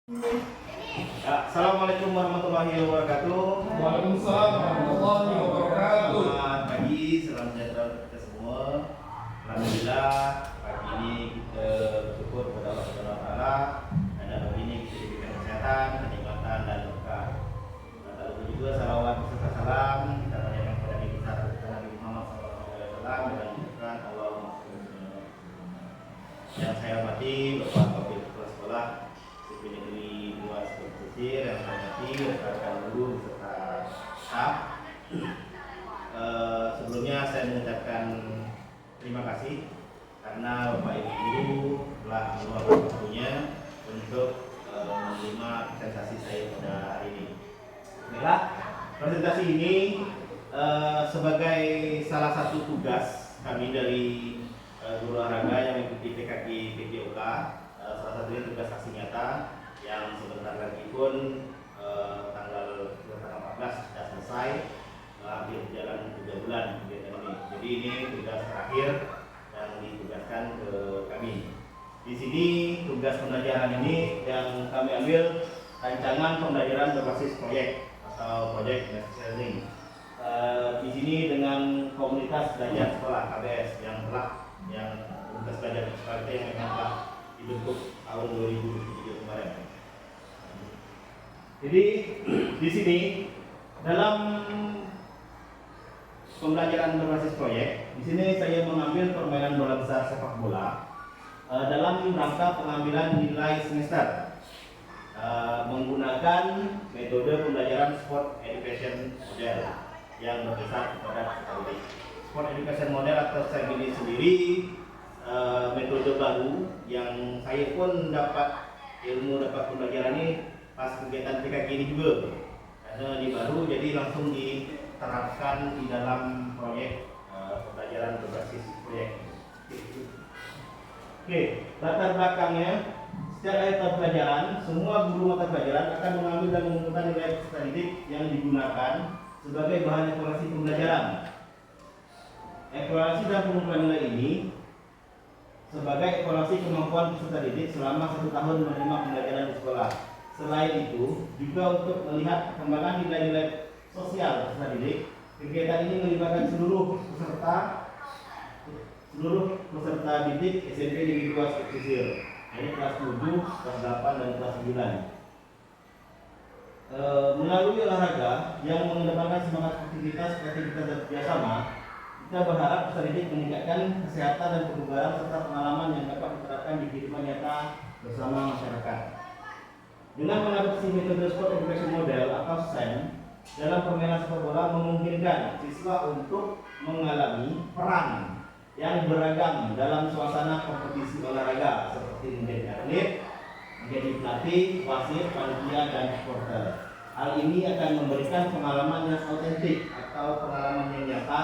Ya, Assalamualaikum warahmatullahi wabarakatuh. Waalaikumsalam warahmatullahi wabarakatuh. Selamat pagi, salam sejahtera untuk kita semua. Alhamdulillah pagi ini kita bersyukur kepada Allah Subhanahu Wa Taala dan pagi ini kita diberikan kesehatan, kenikmatan dan berkah. Tak lupa juga salawat serta salam kita panjatkan kepada Nabi kita Nabi Muhammad SAW dengan mengucapkan Allahumma shalli ala Muhammad. Yang saya hormati Bapak Wakil Kepala Sekolah SIP Negeri 2 Pesisir, yang saya hormati rekan-rekan guru beserta staf. Sebelumnya saya mengucapkan terima kasih karena Bapak Ibu guru telah meluangkan waktunya untuk menerima presentasi saya pada hari ini. Baiklah, presentasi ini sebagai salah satu tugas kami dari guru olahraga yang mengikuti PKK PKOK, salah satunya tugas saksi nyata yang sebentar lagi pun tanggal 14 sudah selesai, hampir berjalan 3 bulan kegiatan ini. Jadi ini tugas terakhir yang ditugaskan ke kami. Di sini tugas pembelajaran ini yang kami ambil rancangan pembelajaran berbasis proyek atau project based learning. Di sini dengan komunitas belajar sekolah KBS yang komunitas belajar sekolah kita yang memang telah dibentuk tahun 2007 kemarin. Jadi di sini dalam pembelajaran berbasis proyek, di sini saya mengambil permainan bola besar sepak bola dalam rangka pengambilan nilai semester menggunakan metode pembelajaran sport education model yang berdasar kepada studi. Sport education model atau SEM sendiri metode baru yang saya pun dapat pembelajaran ini pas kegiatan PKK ini juga, karena ini baru jadi langsung diterapkan di dalam proyek pembelajaran berbasis proyek. Oke, latar belakangnya setiap ayat pelajaran, semua guru mata pelajaran akan mengambil dan mengumpulkan nilai peserta didik yang digunakan sebagai bahan evaluasi pembelajaran. Evaluasi dan pengumpulan nilai ini sebagai evaluasi kemampuan peserta didik selama 1 tahun menerima pembelajaran di sekolah. Selain itu, juga untuk melihat perkembangan nilai-nilai sosial peserta didik, kegiatan ini melibatkan seluruh peserta didik SMP Negeri 2 Pesisir, ini kelas 7, kelas 8, dan kelas 9. Melalui olahraga yang mengedepankan semangat aktivitas, kreativitas dan kerjasama, kita berharap peserta didik meningkatkan kesehatan dan kebugaran serta pengalaman yang dapat diterapkan di kehidupan nyata bersama masyarakat. Dengan mengadopsi metode sport education model atau SEM dalam permainan sepak bola memungkinkan siswa untuk mengalami peran yang beragam dalam suasana kompetisi olahraga seperti menjadi atlet, menjadi pelatih, wasit, panitia, dan supporter. Hal ini akan memberikan pengalaman yang autentik atau pengalaman yang nyata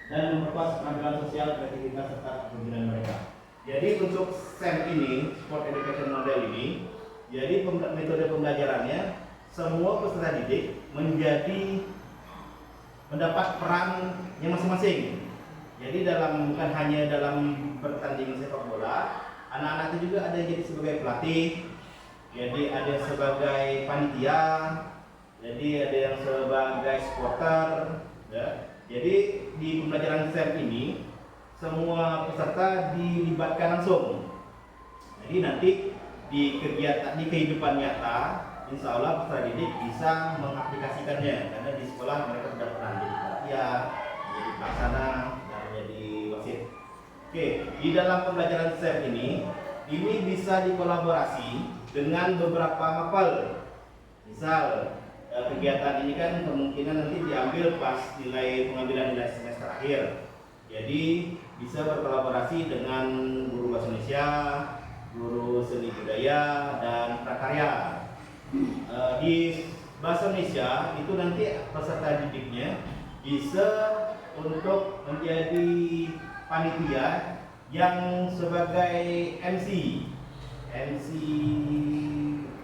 dan memperkuat keterampilan sosial, kreativitas, serta kepemimpinan mereka. Jadi untuk SEM ini, Sport Education Model ini, jadi metode pembelajarannya semua peserta didik mendapat peran yang masing-masing. Jadi bukan hanya dalam pertandingan sepak bola, anak-anak itu juga ada yang jadi sebagai pelatih, jadi ada sebagai panitia, jadi ada yang sebagai supporter, ya. Jadi di pembelajaran SEM ini semua peserta dilibatkan langsung. Jadi nanti di kehidupan nyata, insya Allah peserta didik bisa mengaplikasikannya karena di sekolah mereka sudah pernah jadi panitia, jadi pelaksana, dan menjadi wasit. Oke, di dalam pembelajaran SEM ini bisa dikolaborasi dengan beberapa mapel. Misal kegiatan ini kan kemungkinan nanti diambil pas pengambilan nilai semester akhir. Jadi bisa berkolaborasi dengan guru bahasa Indonesia, guru seni budaya, dan prakarya. Di bahasa Indonesia itu nanti peserta didiknya bisa untuk menjadi panitia yang sebagai MC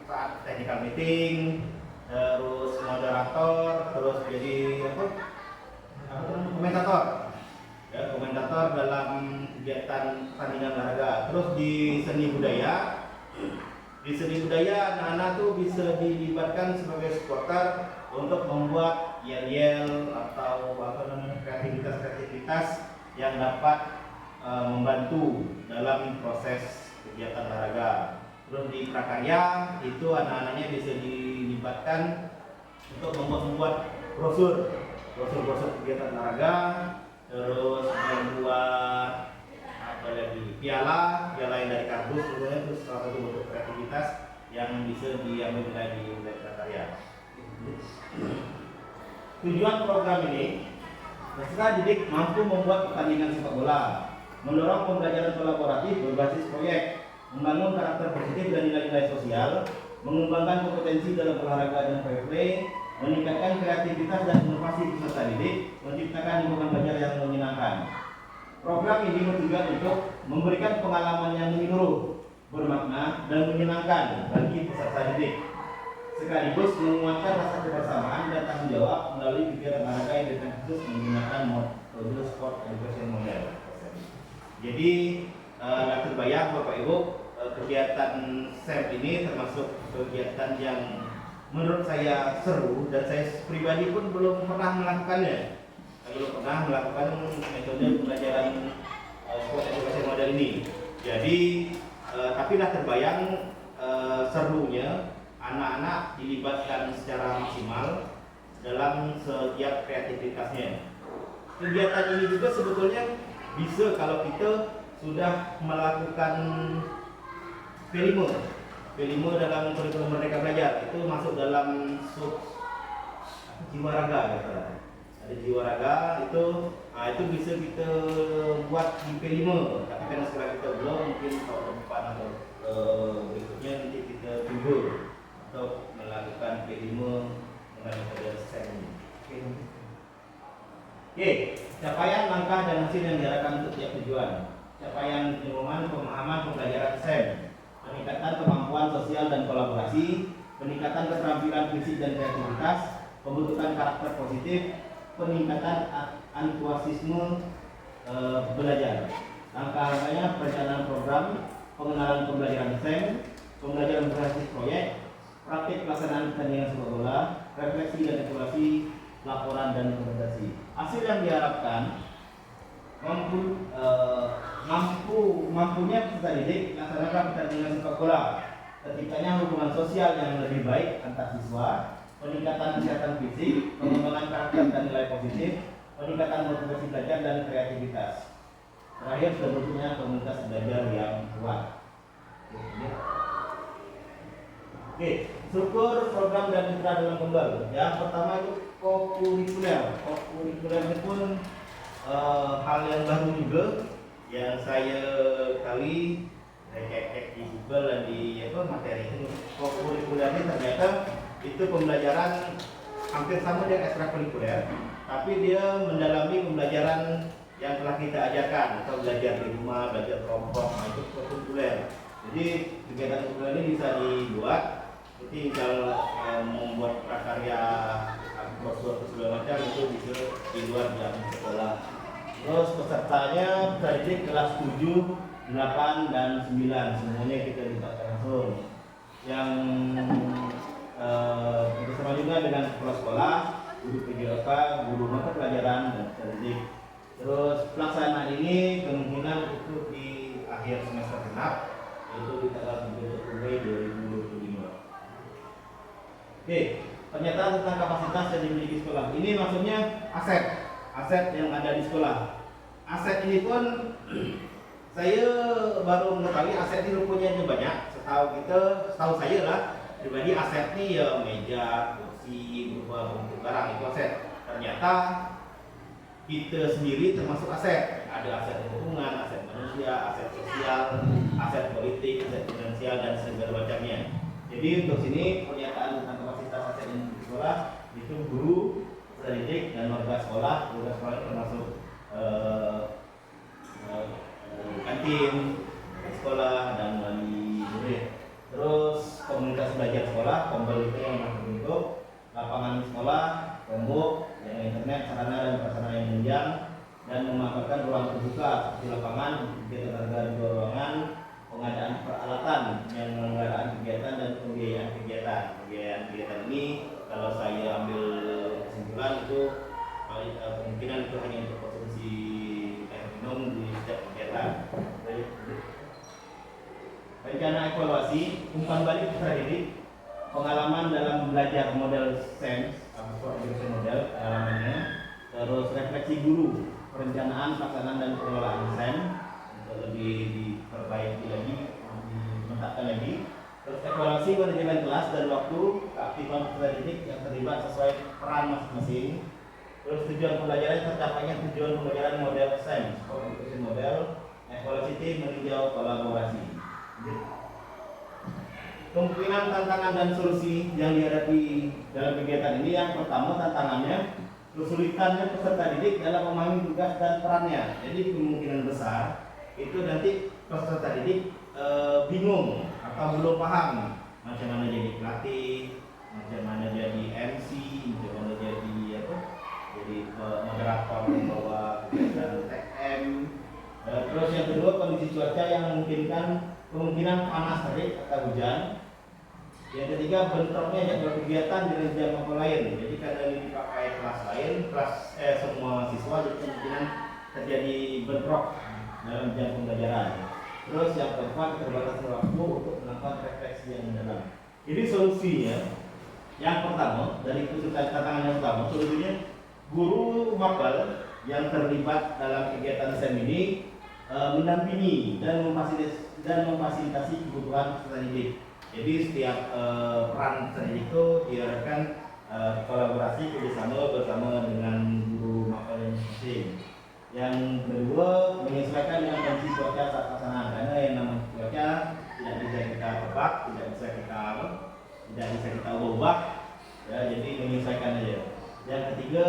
saat technical meeting, terus moderator, terus jadi komentator, ya, komentator dalam kegiatan pertandingan olahraga. Terus di seni budaya Di seni budaya anak-anak tuh bisa dilibatkan sebagai supporter untuk membuat yel-yel atau kreativitas yang dapat membantu dalam proses kegiatan olahraga. Terus di prakarya itu anak-anaknya bisa dilibatkan untuk membuat brosur kegiatan olahraga, terus membuat apa lagi, piala yang dari kardus, misalnya, itu salah satu bentuk kreativitas yang bisa diambil dari prakarya. Tujuan program ini, peserta didik mampu membuat pertandingan sepak bola, mendorong pembelajaran kolaboratif berbasis proyek, membangun karakter positif dan nilai-nilai sosial, mengembangkan kompetensi dalam olahraga dan fair play, meningkatkan kreativitas dan inovasi peserta didik, menciptakan lingkungan belajar yang menyenangkan. Program ini bertujuan untuk memberikan pengalaman yang menyeluruh, bermakna dan menyenangkan bagi peserta didik, sekaligus menguatkan rasa kebersamaan dan tanggung jawab melalui kegiatan olahraga yang dengan khusus menggunakan modul sport education model. Jadi terbayang Bapak Ibu, kegiatan SEM ini termasuk kegiatan yang menurut saya seru dan saya pribadi pun belum pernah melakukannya. Belum pernah melakukan metode pembelajaran sport education model ini. Jadi tapi lah terbayang serunya anak-anak dilibatkan secara maksimal dalam setiap kreativitasnya. Kegiatan ini juga sebetulnya bisa kalau kita sudah melakukan P5 dalam kurikulum Merdeka Belajar, itu masuk dalam sub jiwa raga gitu. Ada jiwa raga itu bisa kita buat di P5, tapi karena sekarang kita belum, mungkin tahun depan atau berikutnya nanti kita coba untuk melakukan P5 dengan metode SEM. Oke, capaian, langkah dan hasil yang diarahkan untuk tiap tujuan. Capaian penyuluhan pemahaman pembelajaran SEM, peningkatan kemampuan sosial dan kolaborasi, peningkatan keterampilan fisik dan kreativitas, pembentukan karakter positif, peningkatan antusiasme belajar. Langkah-langkahnya: perencanaan program, pengenalan pembelajaran SEM, pembelajaran berbasis proyek, praktik pelaksanaan pertandingan sepak bola, refleksi dan evaluasi, laporan dan rekomendasi. Hasil yang diharapkan mampunya peserta didik melaksanakan pertandingan sepak bola, terciptanya hubungan sosial yang lebih baik antar siswa, peningkatan kesehatan fisik, pengembangan karakter dan nilai positif, peningkatan motivasi belajar dan kreativitas. Terakhir, terbentuknya komunitas belajar yang kuat. Oke, struktur program dan mitra dalam kembal. Yang pertama itu kokurikuler. Kokurikuler itu pun hal yang baru juga yang saya kali cek di Google dan di materi itu. Kokurikuler ini ternyata itu pembelajaran hampir sama dengan ekstrakurikuler, tapi dia mendalami pembelajaran yang telah kita ajarkan, atau belajar di rumah, belajar kelompok, itu kokurikuler. Jadi kegiatan kokurikuler ini bisa dibuat, tinggal membuat prakarya brosur segala macam itu bisa di luar jam sekolah. Terus pesertanya tadi kelas 7, 8 dan 9 semuanya kita libatkan langsung. Yang bersama juga dengan kepala sekolah, guru PJOK, guru mata pelajaran dan didik. Terus pelaksanaan ini kemungkinan itu di akhir semester genap, yaitu di tanggal 30 Mei 2025. Oke, pernyataan tentang kapasitas yang dimiliki sekolah. Ini maksudnya aset yang ada di sekolah. Aset ini pun saya baru mengetahui aset ini rupanya banyak. Setahu saya lah, pribadi aset ini ya meja, kursi, berupa bentuk barang itu aset. Ternyata kita sendiri termasuk aset. Ada aset lingkungan, aset manusia, aset sosial, aset politik, aset finansial dan segala macamnya. Jadi untuk sini pernyataan tentang kapasitas aset di sekolah itu guru, peserta didik dan warga sekolah. Warga sekolah termasuk kantin sekolah dan wali murid. Terus komunitas belajar sekolah, kombel itu yang terbentuk, lapangan sekolah, tembok, internet, sarana dan prasarana yang menunjang, dan memanfaatkan ruang terbuka seperti lapangan, kegiatan olahraga di ruangan, pengadaan peralatan, penyelenggaraan kegiatan dan pembiayaan kegiatan. Pembiayaan kegiatan ini kalau saya ambil kesimpulan itu kemungkinan itu hanya untuk konsumsi air minum di setiap kegiatan. Rencana evaluasi, umpan balik peserta didik, pengalaman dalam belajar model SEM, model pengalamannya, terus refleksi guru, perencanaan, pelaksanaan dan pengelolaan SEM untuk lebih diperbaiki lagi, dimentapkan lagi. Terus evaluasi manajemen kelas dan waktu, keaktifan peserta didik yang terlibat sesuai peran masing-masing. Terus tujuan pembelajaran tercapainya tujuan pembelajaran model SEM, model, evaluasi tim meninjau kolaborasi. Kemungkinan tantangan dan solusi yang dihadapi dalam kegiatan ini, yang pertama tantangannya kesulitannya peserta didik dalam memahami tugas dan perannya. Jadi kemungkinan besar itu nanti peserta didik bingung atau belum paham macam mana jadi pelatih, macam mana jadi MC, macam mana jadi moderator membawa kegiatan TM. Terus yang kedua kondisi cuaca yang memungkinkan kemungkinan panas terik atau hujan. Yang ketiga bentroknya jadwal kegiatan dengan jam apa lain. Jadi karena ini dipakai kelas lain, semua siswa, jadi kemungkinan terjadi bentrok dalam jam pembelajaran. Terus yang keempat keterbatasan waktu untuk melakukan refleksi yang mendalam. Ini solusinya. Yang pertama dari kesulitan tantangan yang pertama, solusinya guru mapel yang terlibat dalam kegiatan SEM ini mendampingi dan memfasilitasi kebutuhan peserta didik. Jadi setiap peran peserta didik itu diharapkan kolaborasi kerjasama bersama dengan guru mapel yang masing-masing. Yang kedua menyesuaikan dengan kondisi cuaca saat pelaksanaan, karena yang namanya cuaca tidak bisa kita tebak, tidak bisa kita ubah, ya, jadi menyesuaikan aja. Yang ketiga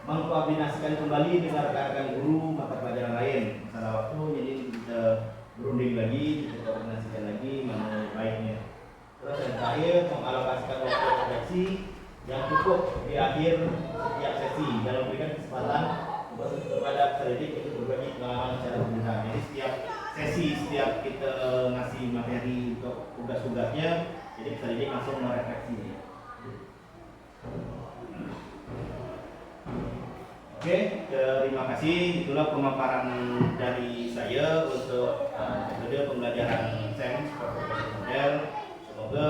mengkoordinasikan kembali dengan rekan-rekan guru mata pelajaran lain. Masalah waktu, jadi kita berunding lagi, kita koordinasikan lagi mana baiknya. Terus yang terakhir mengalokasikan waktu refleksi yang cukup di akhir setiap sesi dan memberikan kesempatan kepada peserta didik untuk berbagi pengalaman secara berguna. Jadi setiap sesi, setiap kita ngasih materi untuk tugas-tugasnya, jadi peserta didik langsung merefleksi. Oke, terima kasih. Itulah pemaparan dari saya untuk metode pembelajaran SEM model. Semoga